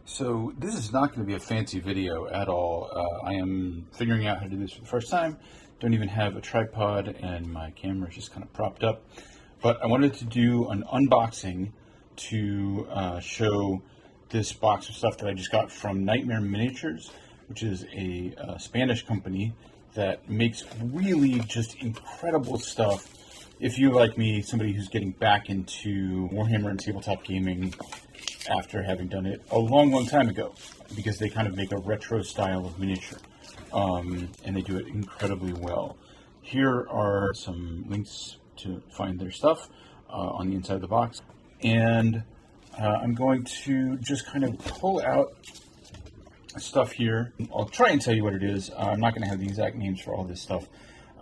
So this is not going to be a fancy video at all. I am figuring out how to do this for the first time. Don't even have a tripod and my camera is just kind of propped up. But I wanted to do an unboxing to show this box of stuff that I just got from Knightmare Miniatures, which is a Spanish company that makes really just incredible stuff. If you, like me, somebody who's getting back into Warhammer and tabletop gaming after having done it a long time ago, because they kind of make a retro style of miniature, and they do it incredibly well. Here are some links to find their stuff on the inside of the box, and I'm going to just kind of pull out stuff here. I'll try and tell you what it is. I'm not going to have the exact names for all this stuff,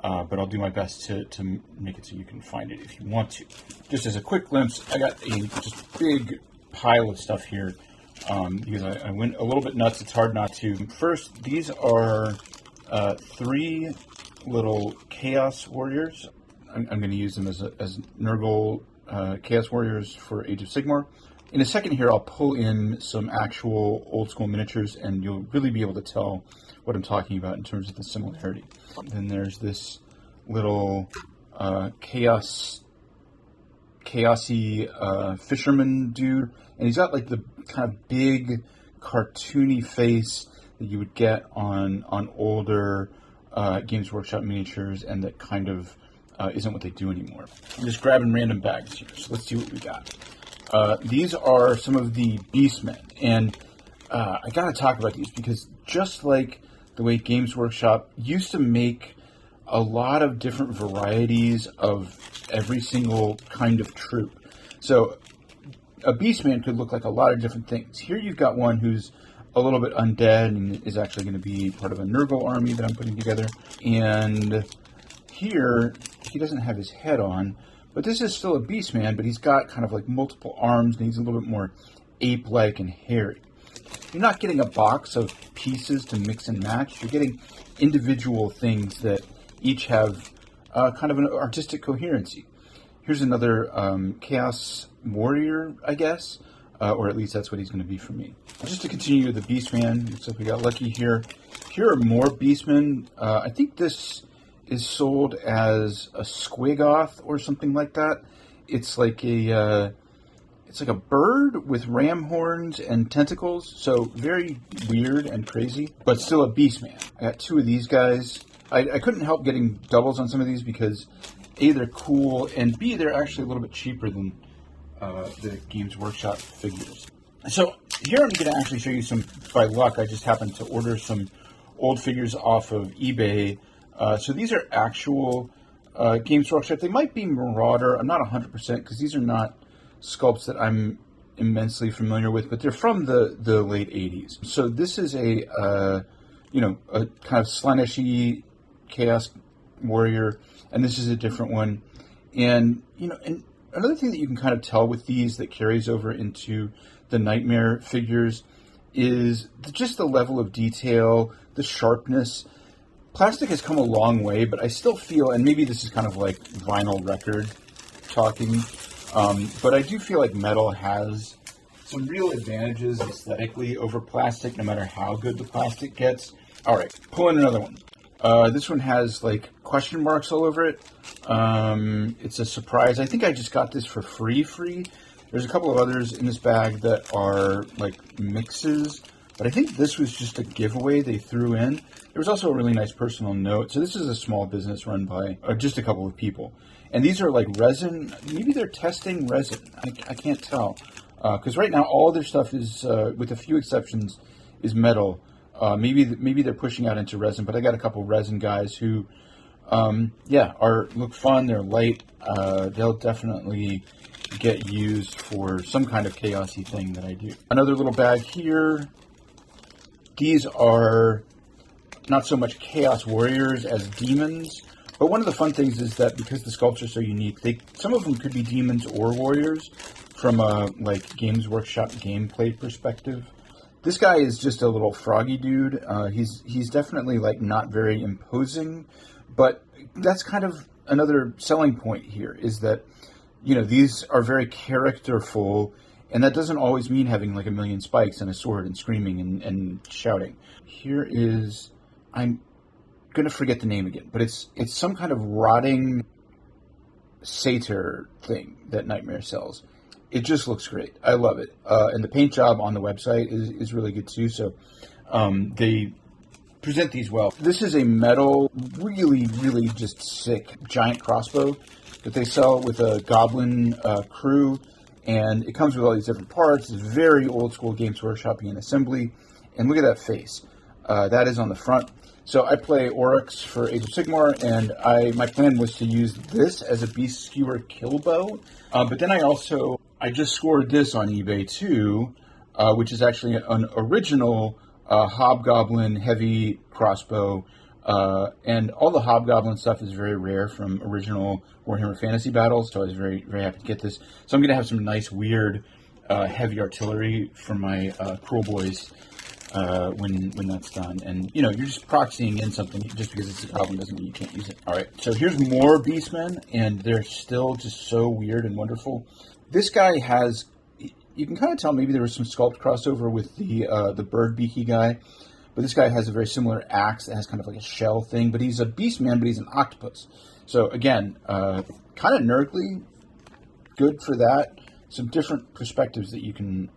but I'll do my best to make it so you can find it if you want to. Just as a quick glimpse, I got a just big pile of stuff here because I went a little bit nuts. It's hard not to. First, these are 3 little Chaos Warriors. I'm going to use them as Nurgle Chaos Warriors for Age of Sigmar. In a second here, I'll pull in some actual old school miniatures, and you'll really be able to tell what I'm talking about in terms of the similarity. Then there's this little chaosy fisherman dude, and he's got like the kind of big cartoony face that you would get on older Games Workshop miniatures, and that kind of isn't what they do anymore. I'm just grabbing random bags here, so let's see what we got. These are some of the Beastmen, and I gotta talk about these because just like the way Games Workshop used to make a lot of different varieties of every single kind of troop. So a Beastman could look like a lot of different things. Here you've got one who's a little bit undead and is actually going to be part of a Nurgle army that I'm putting together. And here, he doesn't have his head on, but this is still a Beastman, but he's got kind of like multiple arms, and he's a little bit more ape-like and hairy. You're not getting a box of pieces to mix and match. You're getting individual things that each have kind of an artistic coherency. Here's another Chaos Warrior, I guess, or at least that's what he's going to be for me. Just to continue with the Beastman, looks like we got lucky here. Here are more Beastmen. I think this is sold as a squigoth or something like that. It's like a bird with ram horns and tentacles, so very weird and crazy, but still a Beastman. I got 2 of these guys. I couldn't help getting doubles on some of these because A, they're cool, and B, they're actually a little bit cheaper than the Games Workshop figures. So here I'm going to actually show you some, by luck, I just happened to order some old figures off of eBay. So these are actual Games Workshop. They might be Marauder. I'm not 100% because these are not sculpts that I'm immensely familiar with, but they're from the late 80s. So this is a kind of Slanesh-y Chaos Warrior, and this is a different one. And and another thing that you can kind of tell with these that carries over into the Knightmare figures is just the level of detail, the sharpness. Plastic has come a long way, but I still feel, and maybe this is kind of like vinyl record talking, but I do feel like metal has some real advantages aesthetically over plastic, no matter how good the plastic gets. All right, pull in another one. This one has like question marks all over it. It's a surprise. I think I just got this for free. There's a couple of others in this bag that are like mixes, but I think this was just a giveaway they threw in. There was also a really nice personal note. So this is a small business run by just a couple of people. And these are like resin. Maybe they're testing resin. I can't tell. Because right now all their stuff is, with a few exceptions, is metal. Maybe they're pushing out into resin, but I got a couple resin guys who, look fun. They're light. They'll definitely get used for some kind of chaosy thing that I do. Another little bag here. These are not so much Chaos Warriors as demons, but one of the fun things is that because the sculpts are so unique, some of them could be demons or warriors from a like Games Workshop gameplay perspective. This guy is just a little froggy dude. He's definitely like not very imposing, but that's kind of another selling point here is that these are very characterful And that doesn't always mean having like a million spikes and a sword and screaming and shouting. Here is, I'm going to forget the name again, but it's some kind of rotting satyr thing that Knightmare sells. It just looks great. I love it. And the paint job on the website is really good too. So they present these well. This is a metal, really, really just sick giant crossbow that they sell with a goblin crew. And it comes with all these different parts. It's very old school Games Workshop and assembly. And look at that face. That is on the front. So I play Oryx for Age of Sigmar, and my plan was to use this as a beast skewer kill bow. But then I just scored this on eBay too, which is actually an original Hobgoblin heavy crossbow. And all the Hobgoblin stuff is very rare from original Warhammer Fantasy battles, so I was very, very happy to get this. So I'm going to have some nice, weird, heavy artillery for my Cruel Boys when that's done. And, you're just proxying in something just because it's a goblin doesn't mean you can't use it. All right, so here's more Beastmen, and they're still just so weird and wonderful. This guy has, you can kind of tell maybe there was some sculpt crossover with the bird beaky guy. But this guy has a very similar axe that has kind of like a shell thing. But he's a beastman, but he's an octopus. So again, kind of nerdly, good for that. Some different perspectives that you can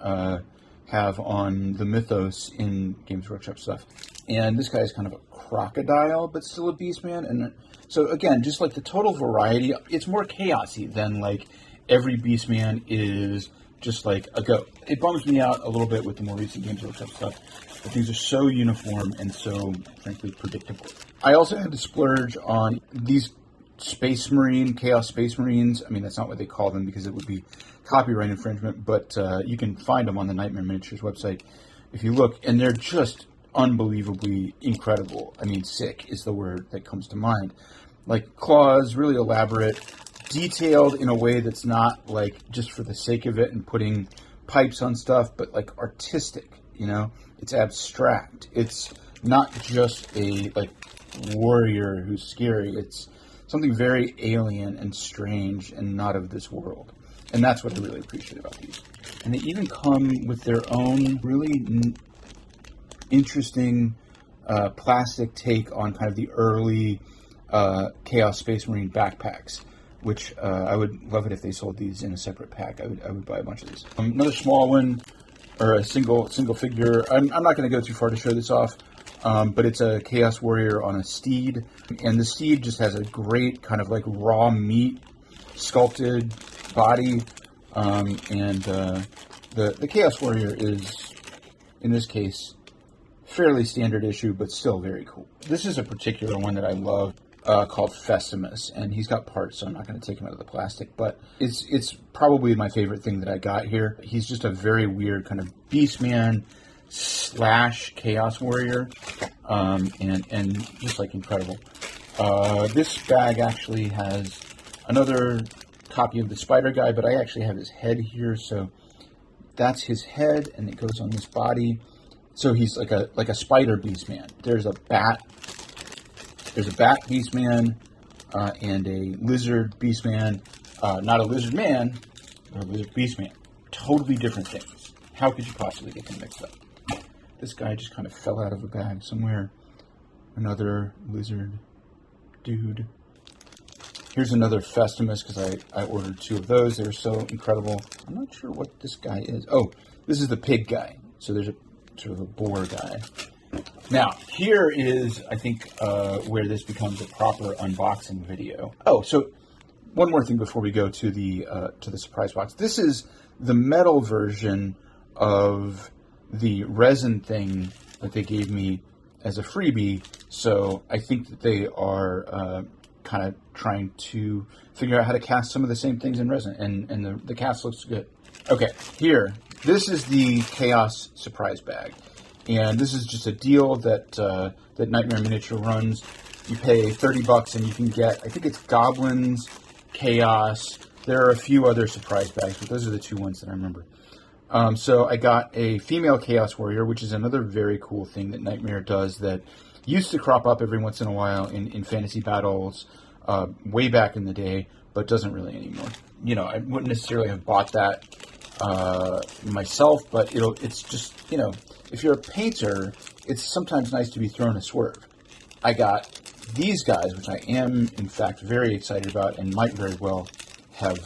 have on the mythos in Games Workshop stuff. And this guy is kind of a crocodile, but still a beastman. And so again, just like the total variety, it's more chaosy than like every beastman is just like a goat. It bums me out a little bit with the more recent Games Workshop stuff. But things are so uniform and so, frankly, predictable. I also had to splurge on these Space Marine, Chaos Space Marines. I mean, that's not what they call them because it would be copyright infringement, but you can find them on the Knightmare Miniatures website if you look, and they're just unbelievably incredible. I mean, sick is the word that comes to mind. Like claws, really elaborate, detailed in a way that's not like just for the sake of it and putting pipes on stuff, but like artistic. It's abstract. It's not just a like warrior who's scary. It's something very alien and strange and not of this world. And that's what I really appreciate about these. And they even come with their own really interesting plastic take on kind of the early Chaos Space Marine backpacks, which I would love it if they sold these in a separate pack. I would buy a bunch of these. Another small one, or a single figure. I'm not going to go too far to show this off, but it's a Chaos Warrior on a steed, and the steed just has a great kind of like raw meat sculpted body, and the Chaos Warrior is, in this case, fairly standard issue, but still very cool. This is a particular one that I love. Called Festimus, and he's got parts, so I'm not going to take him out of the plastic, but it's probably my favorite thing that I got here. He's just a very weird kind of beastman / Chaos Warrior, and just like incredible. This bag actually has another copy of the spider guy, but I actually have his head here, so that's his head, and it goes on this body. So he's like a spider beastman. There's a bat beastman and a lizard beastman. Not a lizard man, but a lizard beastman. Totally different things. How could you possibly get them mixed up? This guy just kind of fell out of a bag somewhere. Another lizard dude. Here's another Festimus, because I ordered 2 of those. They were so incredible. I'm not sure what this guy is. Oh, this is the pig guy. So there's a sort of a boar guy. Now, here is, I think, where this becomes a proper unboxing video. Oh, so one more thing before we go to the surprise box. This is the metal version of the resin thing that they gave me as a freebie. So I think that they are kind of trying to figure out how to cast some of the same things in resin, and the cast looks good. Okay, here, this is the Chaos surprise bag. And this is just a deal that Knightmare Miniature runs. You pay $30 and you can get, I think it's Goblins, Chaos. There are a few other surprise bags, but those are the 2 ones that I remember. So I got a female Chaos Warrior, which is another very cool thing that Knightmare does that used to crop up every once in a while in fantasy battles way back in the day, but doesn't really anymore. I wouldn't necessarily have bought that myself, but it's just, if you're a painter, it's sometimes nice to be thrown a swerve. I got these guys, which I am, in fact, very excited about and might very well have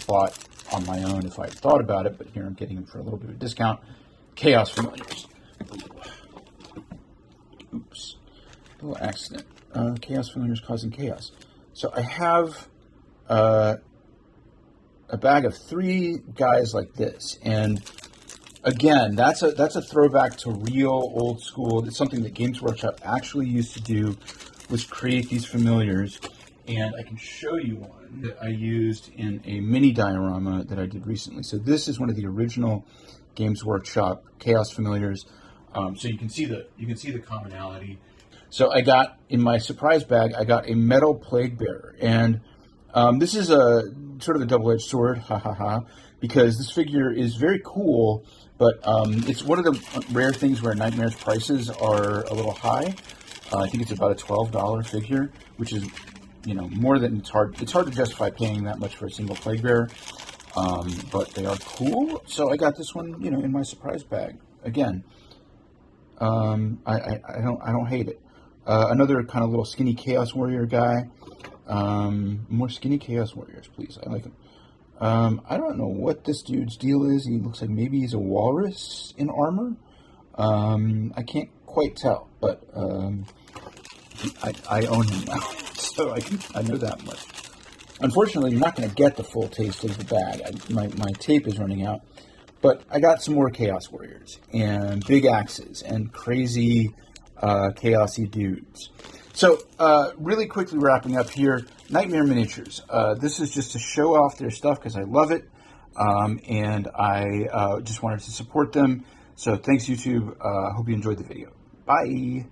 bought on my own if I had thought about it, but here I'm getting them for a little bit of a discount. Chaos Familiars. Oops. A little accident. Chaos Familiars causing chaos. So I have a bag of 3 guys like this, and again, that's a throwback to real old school. It's something that Games Workshop actually used to do, was create these familiars, and I can show you one that I used in a mini diorama that I did recently. So this is one of the original Games Workshop Chaos Familiars. So you can see the commonality. So I got, in my surprise bag, I got a metal plague bearer, and this is a sort of a double-edged sword, because this figure is very cool, but it's one of the rare things where Knightmare's prices are a little high. I think it's about a $12 figure, which is, more than it's hard to justify paying that much for a single plague bearer, but they are cool. So I got this one, in my surprise bag. Again, I don't hate it. Another kind of little skinny Chaos Warrior guy. More skinny Chaos Warriors, please. I like him. I don't know what this dude's deal is. He looks like maybe he's a walrus in armor. I can't quite tell, but I own him now, so I know that much. Unfortunately, you're not going to get the full taste of the bag. My tape is running out, but I got some more Chaos Warriors and big axes and crazy chaosy dudes. So, really quickly wrapping up here, Knightmare Miniatures. This is just to show off their stuff because I love it, and I just wanted to support them. So, thanks, YouTube. Hope you enjoyed the video. Bye!